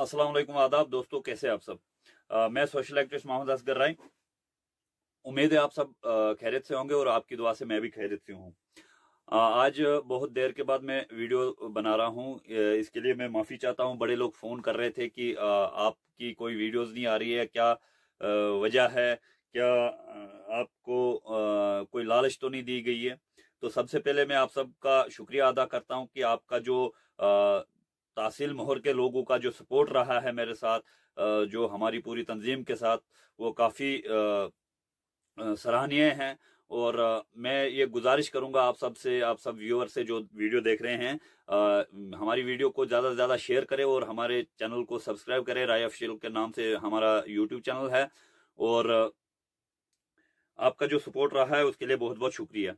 अस्सलाम वालेकुम, आदाब दोस्तों, कैसे आप सब। मैं सोशल एक्टिविस्ट मोहम्मद असगर राय। उम्मीद है आप सब खैरियत से होंगे और आपकी दुआ से मैं भी खैरियत से हूँ। आज बहुत देर के बाद मैं वीडियो बना रहा हूँ। इसके लिए मैं माफ़ी चाहता हूँ। बड़े लोग फ़ोन कर रहे थे कि आपकी कोई वीडियोस नहीं आ रही है, क्या वजह है, क्या आपको कोई लालच तो नहीं दी गई है। तो सबसे पहले मैं आप सबका शुक्रिया अदा करता हूँ कि आपका जो तासील मोहर के लोगों का जो सपोर्ट रहा है मेरे साथ, जो हमारी पूरी तंजीम के साथ, वो काफ़ी सराहनीय हैं। और मैं ये गुजारिश करूंगा आप सब से, आप सब व्यूअर से जो वीडियो देख रहे हैं, हमारी वीडियो को ज़्यादा से ज़्यादा शेयर करें और हमारे चैनल को सब्सक्राइब करें। राय ऑफिशियल के नाम से हमारा यूट्यूब चैनल है। और आपका जो सपोर्ट रहा है उसके लिए बहुत बहुत शुक्रिया।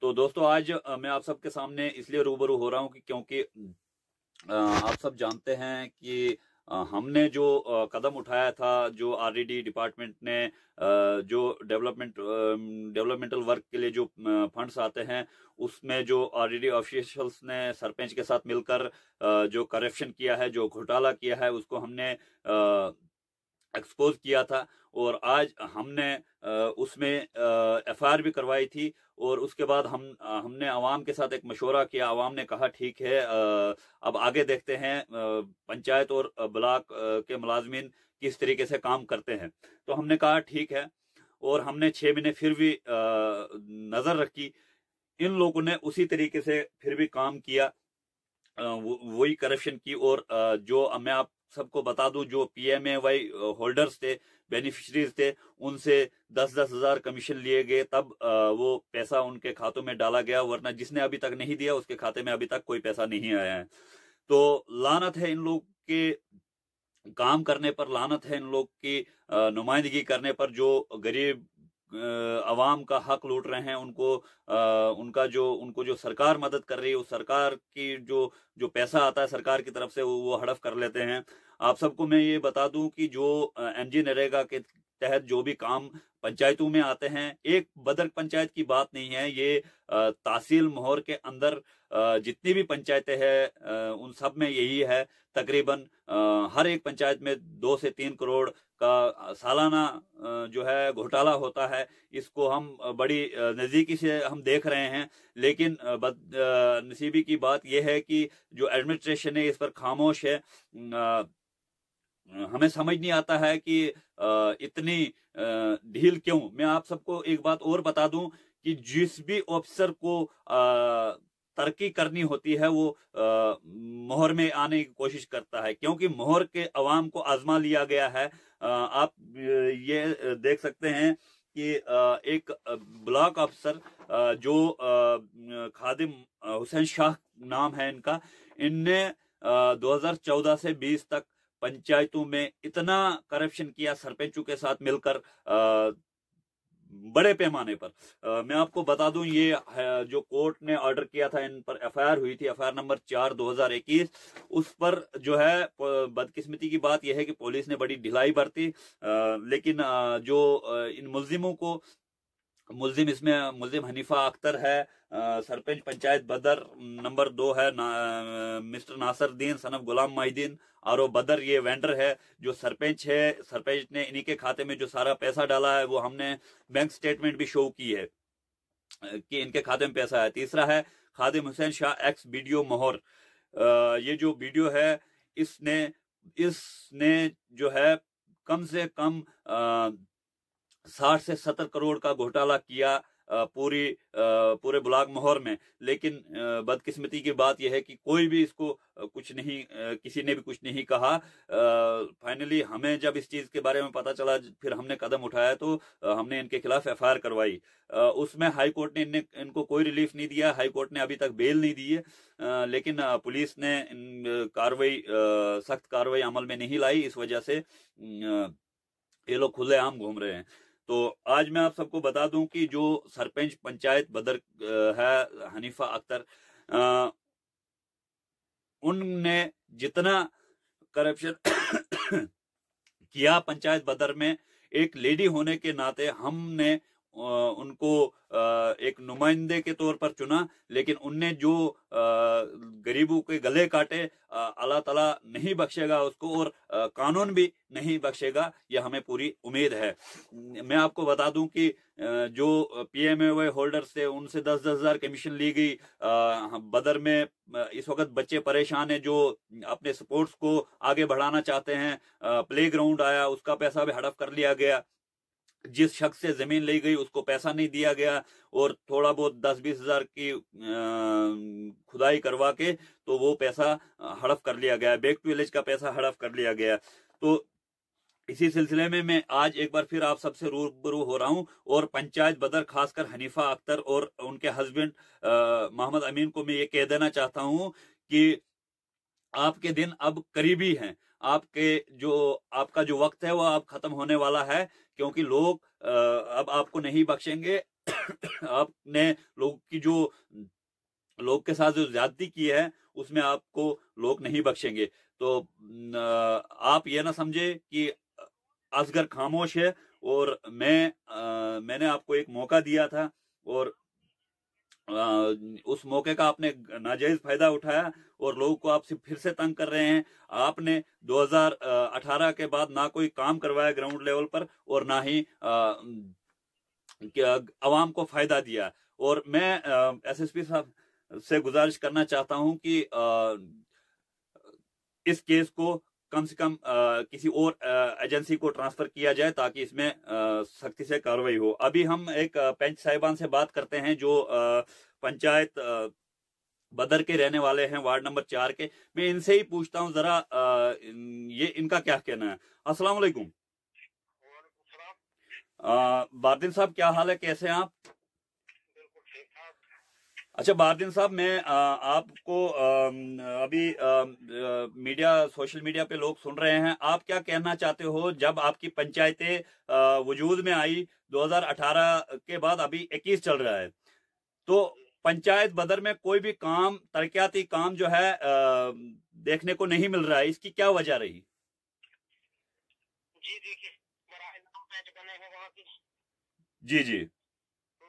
तो दोस्तों, आज मैं आप सबके सामने इसलिए रूबरू हो रहा हूँ कि क्योंकि आप सब जानते हैं कि हमने जो कदम उठाया था, जो आरडीडी डिपार्टमेंट ने जो डेवलपमेंटल वर्क के लिए जो फंड्स आते हैं, उसमें जो आरडीडी ऑफिशियल्स ने सरपंच के साथ मिलकर जो करप्शन किया है, जो घोटाला किया है, उसको हमने एक्सपोज किया था। और आज हमने उसमें एफआईआर भी करवाई थी। और उसके बाद हमने आवाम के साथ एक मशवरा किया। आवाम ने कहा ठीक है, अब आगे देखते हैं पंचायत और ब्लॉक के मुलाजमीन किस तरीके से काम करते हैं। तो हमने कहा ठीक है, और हमने 6 महीने फिर भी नजर रखी। इन लोगों ने उसी तरीके से फिर भी काम किया, वही करप्शन की। और जो मैं आप सबको बता दूं, जो पीएमएवाई होल्डर्स थे, बेनिफिशरीज थे, उनसे 10-10 हजार कमीशन लिए गए, तब वो पैसा उनके खातों में डाला गया। वरना जिसने अभी तक नहीं दिया उसके खाते में अभी तक कोई पैसा नहीं आया है। तो लानत है इन लोग के काम करने पर, लानत है इन लोग की नुमाइंदगी करने पर। जो गरीब अवाम का हक लूट रहे हैं, उनको जो सरकार मदद कर रही है, उस सरकार की जो पैसा आता है सरकार की तरफ से, वो हड़प कर लेते हैं। आप सबको मैं ये बता दूं कि जो एमजी नरेगा के तहत जो भी काम पंचायतों में आते हैं, एक बदर पंचायत की बात नहीं है ये, तहसील मोहर के अंदर जितनी भी पंचायतें हैं उन सब में यही है। तकरीबन हर एक पंचायत में 2 से 3 करोड़ का सालाना जो है घोटाला होता है। इसको हम बड़ी नज़दीकी से हम देख रहे हैं। लेकिन बदनसीबी की बात यह है कि जो एडमिनिस्ट्रेशन है इस पर खामोश है। हमें समझ नहीं आता है कि इतनी ढील क्यों। मैं आप सबको एक बात और बता दूं कि जिस भी ऑफिसर को तरक्की करनी होती है, वो मोहर में आने की कोशिश करता है, क्योंकि मोहर के अवाम को आजमा लिया गया है। आप ये देख सकते हैं कि एक ब्लॉक अफसर जो खादिम हुसैन शाह नाम है इनका, इनने 2014 से 20 तक पंचायतों में इतना करप्शन किया सरपंचों के साथ मिलकर, बड़े पैमाने पर। मैं आपको बता दूं, ये जो कोर्ट ने ऑर्डर किया था, इन पर एफआईआर हुई थी, एफआईआर नंबर 4/2021। उस पर जो है बदकिस्मती की बात यह है कि पुलिस ने बड़ी ढिलाई बरती। लेकिन जो इन मुल्जिमों को, मुल्जिम हनीफा अख्तर है, सरपंच पंचायत बदर नंबर 2 है मिस्टर नासरुद्दीन सनफ गुलाम माहिदीन, और बदर ये वेंडर है। जो सरपंच है, सरपंच ने इन्हीं के खाते में जो सारा पैसा डाला है, वो हमने बैंक स्टेटमेंट भी शो की है कि इनके खाते में पैसा है। तीसरा है खादिम हुसैन शाह एक्स बीडीओ मोहर। ये जो वीडियो है, इसने जो है कम से कम 60 से 70 करोड़ का घोटाला किया पूरे ब्लॉक मोहर में। लेकिन बदकिस्मती की बात यह है कि कोई भी इसको कुछ नहीं, किसी ने भी कुछ नहीं कहा। फाइनली हमें जब इस चीज के बारे में पता चला, फिर हमने कदम उठाया, तो हमने इनके खिलाफ एफआईआर करवाई। उसमें हाई कोर्ट ने इनको कोई रिलीफ नहीं दिया। हाई कोर्ट ने अभी तक बेल नहीं दी है। लेकिन पुलिस ने सख्त कार्रवाई अमल में नहीं लाई। इस वजह से ये लोग खुलेआम घूम रहे हैं। तो आज मैं आप सबको बता दूं कि जो सरपंच पंचायत बदर है हनीफा अख्तर, उनने जितना करप्शन किया पंचायत बदर में, एक लेडी होने के नाते हमने उनको एक नुमाइंदे के तौर पर चुना, लेकिन उनने जो गरीबों के गले काटे, अल्लाह ताला नहीं बख्शेगा उसको, और कानून भी नहीं बख्शेगा, यह हमें पूरी उम्मीद है। मैं आपको बता दूं कि जो PMAY होल्डर्स थे उनसे 10-10 हजार कमीशन ली गई। बदर में इस वक्त बच्चे परेशान हैं जो अपने स्पोर्ट्स को आगे बढ़ाना चाहते हैं। प्ले ग्राउंड आया, उसका पैसा भी हड़प कर लिया गया। जिस शख्स से जमीन ली गई उसको पैसा नहीं दिया गया, और थोड़ा बहुत 10-20 हजार की खुदाई करवा के तो वो पैसा हड़प कर लिया गया, बैक टू विलेज का पैसा हड़प कर लिया गया। तो इसी सिलसिले में मैं आज एक बार फिर आप सबसे रूबरू हो रहा हूं, और पंचायत बदर खासकर हनीफा अख्तर और उनके हस्बैंड मोहम्मद अमीन को मैं ये कह देना चाहता हूं कि आपके दिन अब करीबी हैं। आपका जो वक्त है वो अब खत्म होने वाला है, क्योंकि लोग अब आपको नहीं बख्शेंगे। आपने लोग के साथ जो ज्यादती की है उसमें आपको लोग नहीं बख्शेंगे। तो आप ये ना समझे कि असगर खामोश है, और मैंने आपको एक मौका दिया था, और उस मौके का आपने नाजायज फायदा उठाया, और लोगों को आपसे फिर से तंग कर रहे हैं। आपने 2018 के बाद ना कोई काम करवाया ग्राउंड लेवल पर, और ना ही अवाम को फायदा दिया। और मैं SSP साहब से गुजारिश करना चाहता हूं कि इस केस को कम से कम किसी और एजेंसी को ट्रांसफर किया जाए, ताकि इसमें सख्ती से कार्रवाई हो। अभी हम एक पंच साहिबान से बात करते हैं जो पंचायत बदर के रहने वाले हैं, वार्ड नंबर 4 के। मैं इनसे ही पूछता हूं जरा ये इनका क्या कहना है। अस्सलाम वालेकुम। बारदीन साहब, क्या हाल है, कैसे हैं आप? अच्छा बारदीन साहब, मैं आपको अभी सोशल मीडिया पे लोग सुन रहे हैं, आप क्या कहना चाहते हो? जब आपकी पंचायतें वजूद में आई 2018 के बाद, अभी 21 चल रहा है, तो पंचायत बदर में कोई भी काम, तरक्याती काम जो है देखने को नहीं मिल रहा है, इसकी क्या वजह रही? जी देखिए, बने हैं वहाँ की। जी जी। तो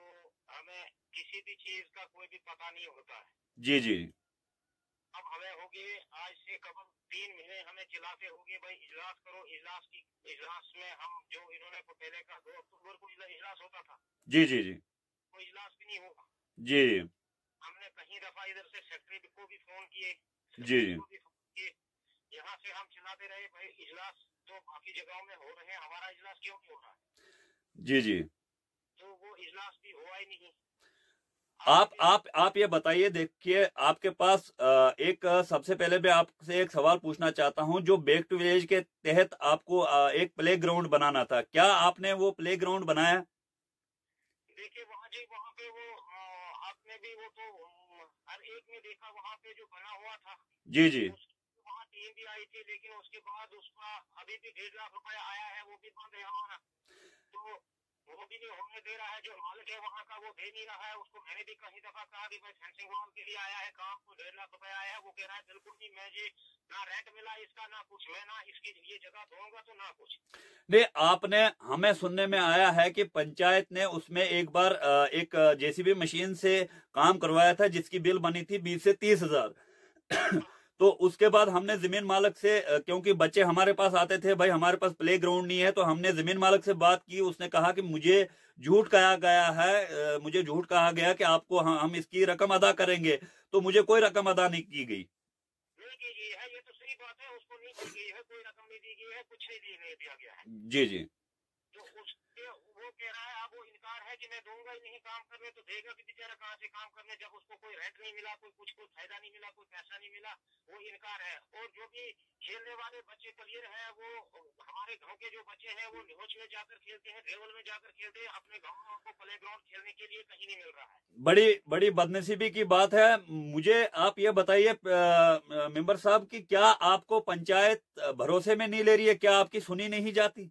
हमें किसी भी चीज का कोई भी पता नहीं होता है। जी जी। अब हमें हो गए आज से करीब 3 महीने हमें चिल्लाते हो गए, भाई इजलास करो। इजलास में हम जो इन्होंने पहले का 2 अक्टूबर को इजलास होता था। जी जी जी। कोई इजलास भी नहीं होगा। जी। हमने कहीं दफा इधर से सेक्रेटरी को भी फोन किए, जी। यहाँ से हम चिल्लाते रहे, भाई इजलास तो बाकी जगहों में हो रहे हैं, हमारा इजलास क्यों नहीं हो रहा है? जी जी। तो वो इजलास भी हुआ ही नहीं। आप ये बताइए, देखिए आपके पास एक सबसे पहले मैं आपसे एक सवाल पूछना चाहता हूं। जो बैक टू विलेज के तहत आपको एक प्ले ग्राउंड बनाना था, क्या आपने वो प्ले ग्राउंड बनाया? देखिए वहाँ पे वो आपने भी वो तो हर एक ने देखा, वहाँ पे जो बना हुआ था। जी जी। वहाँ टीम भी आई थी, लेकिन उसके बाद उसका अभी भी 1.5 लाख रुपया आया है, वो भी बंद है हमारा। तो वो भी नहीं होने दे रहा है। जो मालिक है वहाँ का वो दे नहीं रहा है उसको। मैंने भी कहीं दफा कहा कि भाई फेंसिंग वॉल के लिए आया है काम, को 1.5 लाख रुपया आया है। वो कह रहा है बिल्कुल नहीं, मैं जी ना रेंट मिला इसका, ना कुछ, मैं ना इसकी ये जगह दूंगा तो ना कुछ। नहीं, आपने, हमें सुनने में आया है कि पंचायत ने उसमें एक बार एक JCB मशीन से काम करवाया था, जिसकी बिल बनी थी 20 से 30 हजार। तो उसके बाद हमने जमीन मालिक से, क्योंकि बच्चे हमारे पास आते थे, भाई हमारे पास प्ले ग्राउंड नहीं है, तो हमने जमीन मालिक से बात की। उसने कहा कि मुझे झूठ कहा गया है, मुझे झूठ कहा गया कि आपको हम इसकी रकम अदा करेंगे, तो मुझे कोई रकम अदा नहीं की गई। नहीं की गई है, ये तो सही बात है, उसको नहीं की गई है, कोई रकम नहीं दी गई है, कुछ नहीं दिया गया है। जी जी। तो उसके वो कह रहा है, अब वो इनकार है कि मैं दूंगा ही नहीं काम करने, तो देगा भी बेचारा कहाँ से काम करने, जब उसको कोई रेंट नहीं मिला, कोई फायदा नहीं मिला, कोई पैसा नहीं मिला, वो इनकार है। और जो भी खेलने वाले बच्चे प्लेयर है, वो हमारे गांव के जो बच्चे हैं वो निहोच में जाकर खेलते हैं, रेवल में जाकर खेलते हैं, अपने गाँव को प्ले ग्राउंड खेलने के लिए कहीं नहीं मिल रहा है। बड़ी बड़ी बदनसीबी की बात है। मुझे आप ये बताइए मेंबर साहब कि क्या आपको पंचायत भरोसे में नहीं ले रही है? क्या आपकी सुनी नहीं जाती?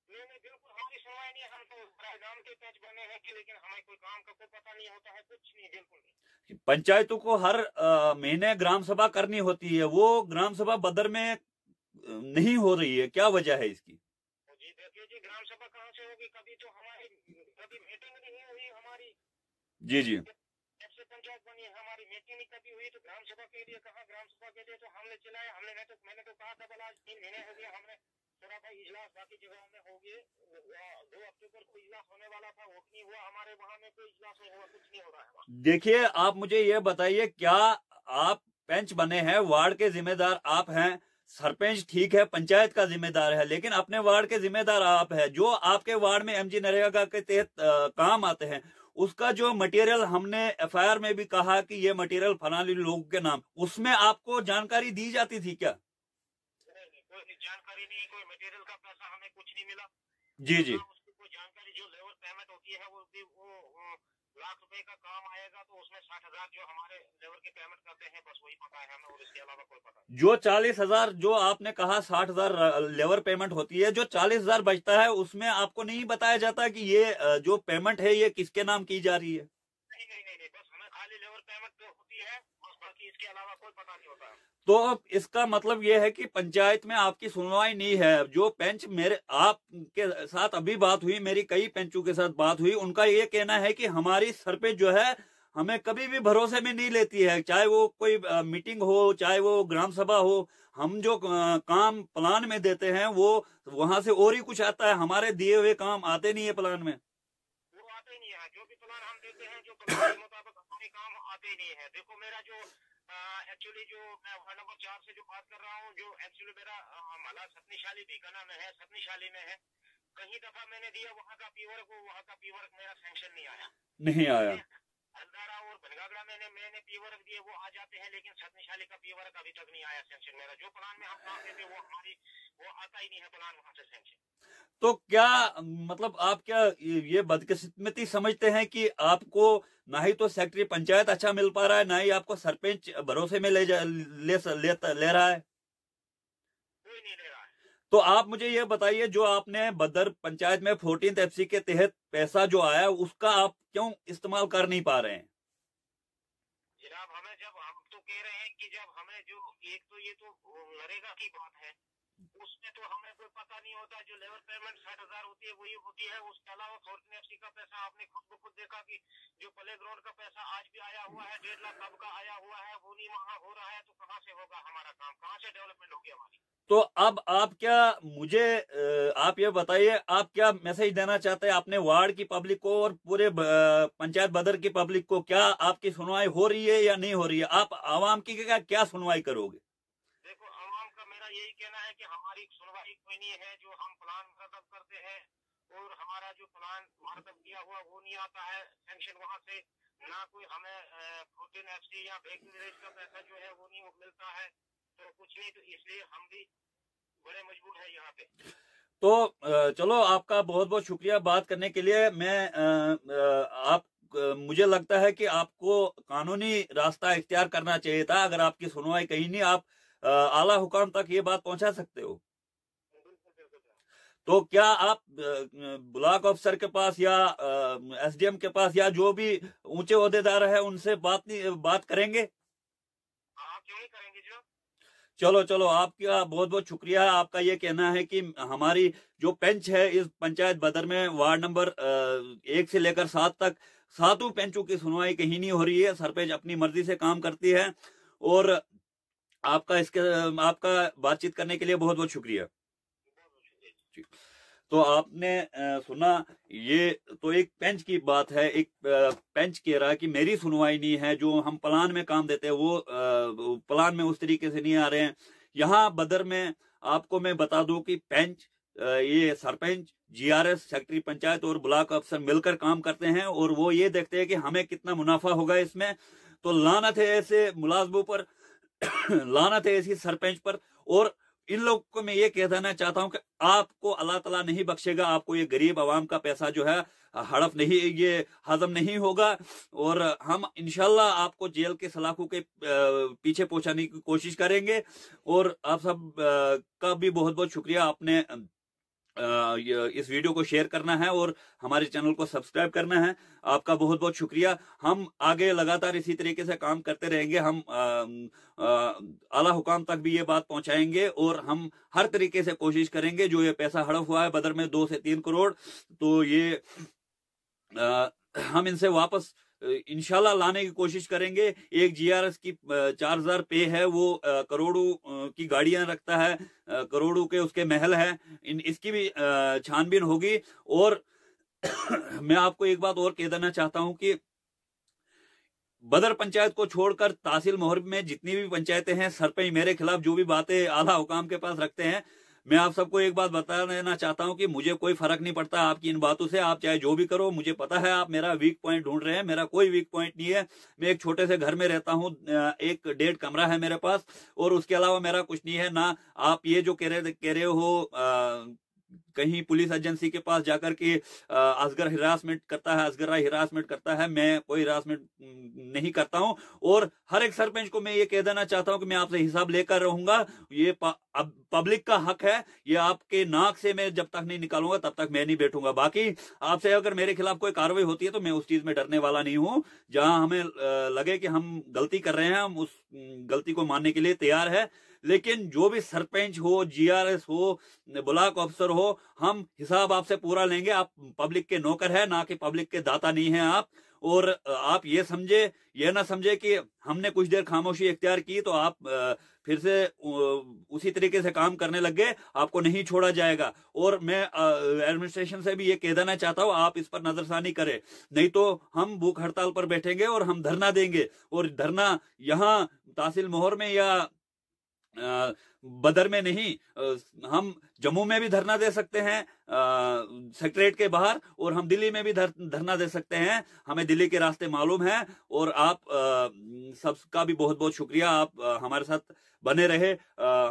बिल्कुल हमारी सुनवाई नहीं। हम तो गांव के पैच बने हैं कि, लेकिन हमें कोई काम का कोई पता नहीं होता है, कुछ नहीं, बिल्कुल नहीं। पंचायतों को हर महीने ग्राम सभा करनी होती है, वो ग्राम सभा बदर में नहीं हो रही है, क्या वजह है इसकी? जी देखिए जी, ग्राम सभा कहाँ से होगी? कभी तो हमारे कभी मीटिंग नहीं हुई हमारी। जी जी। जब से पंचायत बनी है हमारी मीटिंग नहीं कभी हुई। तो ग्राम सभा के लिए कहा, ग्राम सभा के लिए तो हमने चलाया, मैंने तो कहा था भला 3 महीने हो गए, हमने थोड़ा भाई इजलास बाकी जगहों में हो गए। 2 अक्टूबर को इजलास होने वाला था, वो नहीं हुआ। हमारे वहाँ में कोई इजलास नहीं हुआ, कुछ नहीं हो रहा है। देखिए, आप मुझे ये बताइए, क्या आप पंच बने हैं, वार्ड के जिम्मेदार आप हैं, सरपंच ठीक है पंचायत का जिम्मेदार है, लेकिन अपने वार्ड के जिम्मेदार आप हैं। जो आपके वार्ड में एमजी नरेगा के तहत काम आते हैं, उसका जो मटेरियल हमने एफआईआर में भी कहा कि ये मटेरियल फलाने लोगों के नाम, उसमें आपको जानकारी दी जाती थी क्या? नहीं, कोई जानकारी नहीं, कोई मटेरियल का पैसा हमें कुछ नहीं मिला। जी जी। उसकी कोई जानकारी, जो लेबर पेमेंट होती है वो लाख रुपए का काम आएगा तो उसमें 60,000 जो हमारे लेबर के पेमेंट करते हैं, बस वही पता है हमें, और इसके अलावा कोई पता नहीं। जो 40,000 जो आपने कहा 60,000 लेबर पेमेंट होती है, जो 40,000 बचता है उसमें आपको नहीं बताया जाता कि ये जो पेमेंट है ये किसके नाम की जा रही है? नहीं, बस हमें खाली लेबर पेमेंट जो होती है बस, बाकी इसके अलावा कोई पता नहीं होता है। तो इसका मतलब ये है कि पंचायत में आपकी सुनवाई नहीं है। जो पंच, मेरे आपके साथ अभी बात हुई, मेरी कई पंचों के साथ बात हुई, उनका ये कहना है कि हमारी सरपंच जो है हमें कभी भी भरोसे में नहीं लेती है, चाहे वो कोई मीटिंग हो, चाहे वो ग्राम सभा हो। हम जो काम प्लान में देते हैं वो वहां से और ही कुछ आता है, हमारे दिए हुए काम आते नहीं है प्लान में। वो आते ही नहीं है, जो भी प्लान हम देते हैं, जो प्लान के मुताबिक हमारे काम आते ही नहीं है। देखो मेरा जो एक्चुअली जो मैं वार्ड नंबर 4 से जो बात कर रहा हूँ, जो एक्चुअली मेरा मला सतनीशाली बीकाना में है, सतनीशाली में है। कहीं दफा मैंने दिया वहाँ का पीवर्क, वहाँ का पीवर्क मेरा सैंक्शन नहीं आया। हल्दारा और बनगागड़ा मैंने पीवर्क दिए, वो आ जाते हैं, लेकिन सतनीशाली का पीवर्क अभी तक नहीं आया सैंक्शन मेरा। जो प्लान में हम काम देते वो आता ही नहीं है प्लान वहाँ से सैंक्शन। तो क्या मतलब आप क्या ये बदकिस्मती समझते हैं कि आपको ना ही तो सेक्रेटरी पंचायत अच्छा मिल पा रहा है, ना ही आपको सरपंच भरोसे में ले रहा है? कोई नहीं ले रहा है। तो आप मुझे ये बताइए, जो आपने बदर पंचायत में 14th FC के तहत पैसा जो आया, उसका आप क्यों इस्तेमाल कर नहीं पा रहे हैं? जनाब, हमें जब हम तो कह रहे हैं कि जब हमें जो एक तो ये तो नरेगा की बात है, उसमें तो हमें कोई पता नहीं होता। जो लेबर पेमेंट 60,000 होती है वही होती है। उसके अलावा 14th FC का पैसा आपने खुद ब खुद देखा कि जो प्ले ग्राउंड का पैसा आज भी आया हुआ है, 1.5 लाख कब का आया हुआ है, वो नहीं वहाँ हो रहा है। तो कहाँ से होगा हमारा काम, कहाँ से डेवलपमेंट होगी हमारी? तो अब आप क्या, मुझे आप ये बताइए, आप क्या मैसेज देना चाहते हैं अपने वार्ड की पब्लिक को और पूरे पंचायत बदर की पब्लिक को? क्या आपकी सुनवाई हो रही है या नहीं हो रही है? आप आवाम की क्या सुनवाई करोगे? देखो, आवाम का मेरा यही कहना है कि हमारी सुनवाई कोई नहीं है। जो हम प्लान मरतब करते हैं और हमारा जो प्लान मरतब किया हुआ वो नहीं आता है सैंक्शन वहाँ से, ना कोई हमें 14th FC या बैंक विलेज का पैसा जो है वो नहीं मिलता है। तो कुछ नहीं, तो इसलिए हम भी बड़े मजबूर है यहाँ पे। तो चलो, आपका बहुत बहुत शुक्रिया बात करने के लिए। मैं आप मुझे लगता है कि आपको कानूनी रास्ता इख्तियार करना चाहिए था। अगर आपकी सुनवाई कहीं नहीं, आप आला हुकाम तक ये बात पहुंचा सकते हो। तो क्या आप ब्लॉक अफसर के पास या SDM के पास या जो भी ऊंचे ओहदेदार है उनसे बात करेंगे? हाँ, क्यों नहीं करेंगे जो। चलो, आपका बहुत बहुत शुक्रिया। आपका ये कहना है कि हमारी जो पेंच है इस पंचायत बदर में वार्ड नंबर 1 से लेकर 7 तक, 7 पेंचों की सुनवाई कहीं नहीं हो रही है। सरपंच अपनी मर्जी से काम करती है। और आपका बातचीत करने के लिए बहुत बहुत शुक्रिया। तो आपने सुना, ये तो एक पेंच की बात है। एक पेंच कह रहा है कि मेरी सुनवाई नहीं है, जो हम प्लान में काम देते हैं वो प्लान में उस तरीके से नहीं आ रहे हैं। यहाँ बदर में आपको मैं बता दूं कि पेंच, ये सरपंच, GRS, सेक्रेटरी पंचायत और ब्लॉक अफसर मिलकर काम करते हैं, और वो ये देखते हैं कि हमें कितना मुनाफा होगा इसमें। तो लानत है ऐसे मुलाजमों पर, लानत है ऐसी सरपंच पर। और इन लोगों को मैं ये कह देना चाहता हूं कि आपको अल्लाह ताला नहीं बख्शेगा। आपको ये गरीब आवाम का पैसा जो है हड़प नहीं, ये हजम नहीं होगा। और हम इंशाल्लाह आपको जेल के सलाखों के पीछे पहुंचाने की कोशिश करेंगे। और आप सब का भी बहुत बहुत शुक्रिया। आपने इस वीडियो को शेयर करना है और हमारे चैनल को सब्सक्राइब करना है। आपका बहुत बहुत शुक्रिया। हम आगे लगातार इसी तरीके से काम करते रहेंगे। हम आला हुकाम तक भी ये बात पहुंचाएंगे और हम हर तरीके से कोशिश करेंगे। जो ये पैसा हड़प हुआ है बदर में 2 से 3 करोड़, तो ये हम इनसे वापस इंशाल्लाह लाने की कोशिश करेंगे। एक जीआरएस की 4000 पे है, वो करोड़ों की गाड़ियां रखता है, करोड़ों के उसके महल है। इसकी भी छानबीन होगी। और मैं आपको एक बात और कह देना चाहता हूं कि बदर पंचायत को छोड़कर तहसील मोहर में जितनी भी पंचायतें हैं, सरपंच मेरे खिलाफ जो भी बातें आला हुकाम के पास रखते हैं, मैं आप सबको एक बात बता देना चाहता हूं कि मुझे कोई फर्क नहीं पड़ता आपकी इन बातों से। आप चाहे जो भी करो, मुझे पता है आप मेरा वीक पॉइंट ढूंढ रहे हैं। मेरा कोई वीक पॉइंट नहीं है। मैं एक छोटे से घर में रहता हूं, 1-1.5 कमरा है मेरे पास, और उसके अलावा मेरा कुछ नहीं है। ना आप ये जो कह रहे हो कहीं पुलिस एजेंसी के पास जाकर के असगर हिरासमेंट करता है, असगर हिरासमेंट करता है, मैं कोई हिरासमेंट नहीं करता हूं। और हर एक सरपंच को मैं ये कह देना चाहता हूं कि मैं आपसे हिसाब लेकर रहूंगा। ये अब पब्लिक का हक है, ये आपके नाक से मैं जब तक नहीं निकालूंगा तब तक मैं नहीं बैठूंगा। बाकी आपसे अगर मेरे खिलाफ कोई कार्रवाई होती है तो मैं उस चीज में डरने वाला नहीं हूं। जहां हमें लगे कि हम गलती कर रहे हैं, हम उस गलती को मानने के लिए तैयार है। लेकिन जो भी सरपंच हो, जीआरएस हो, ब्लॉक अफसर हो, हम हिसाब आपसे पूरा लेंगे। आप पब्लिक के नौकर है, ना कि पब्लिक के दाता नहीं है आप। और आप ये ना समझे कि हमने कुछ देर खामोशी इख्तियार की तो आप फिर से उसी तरीके से काम करने लग गए, आपको नहीं छोड़ा जाएगा। और मैं एडमिनिस्ट्रेशन से भी ये कह देना चाहता हूं, आप इस पर नजरसानी करें, नहीं तो हम भूख हड़ताल पर बैठेंगे और हम धरना देंगे। और धरना यहाँ तहसील मोहर में या बदर में नहीं, हम जम्मू में भी धरना दे सकते हैं सेक्रेटरीट के बाहर, और हम दिल्ली में भी धरना दे सकते हैं। हमें दिल्ली के रास्ते मालूम है। और आप सबका भी बहुत बहुत शुक्रिया, आप हमारे साथ बने रहे।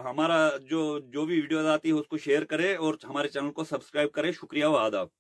हमारा जो भी वीडियोज आती है उसको शेयर करें और हमारे चैनल को सब्सक्राइब करें। शुक्रिया व आदाब।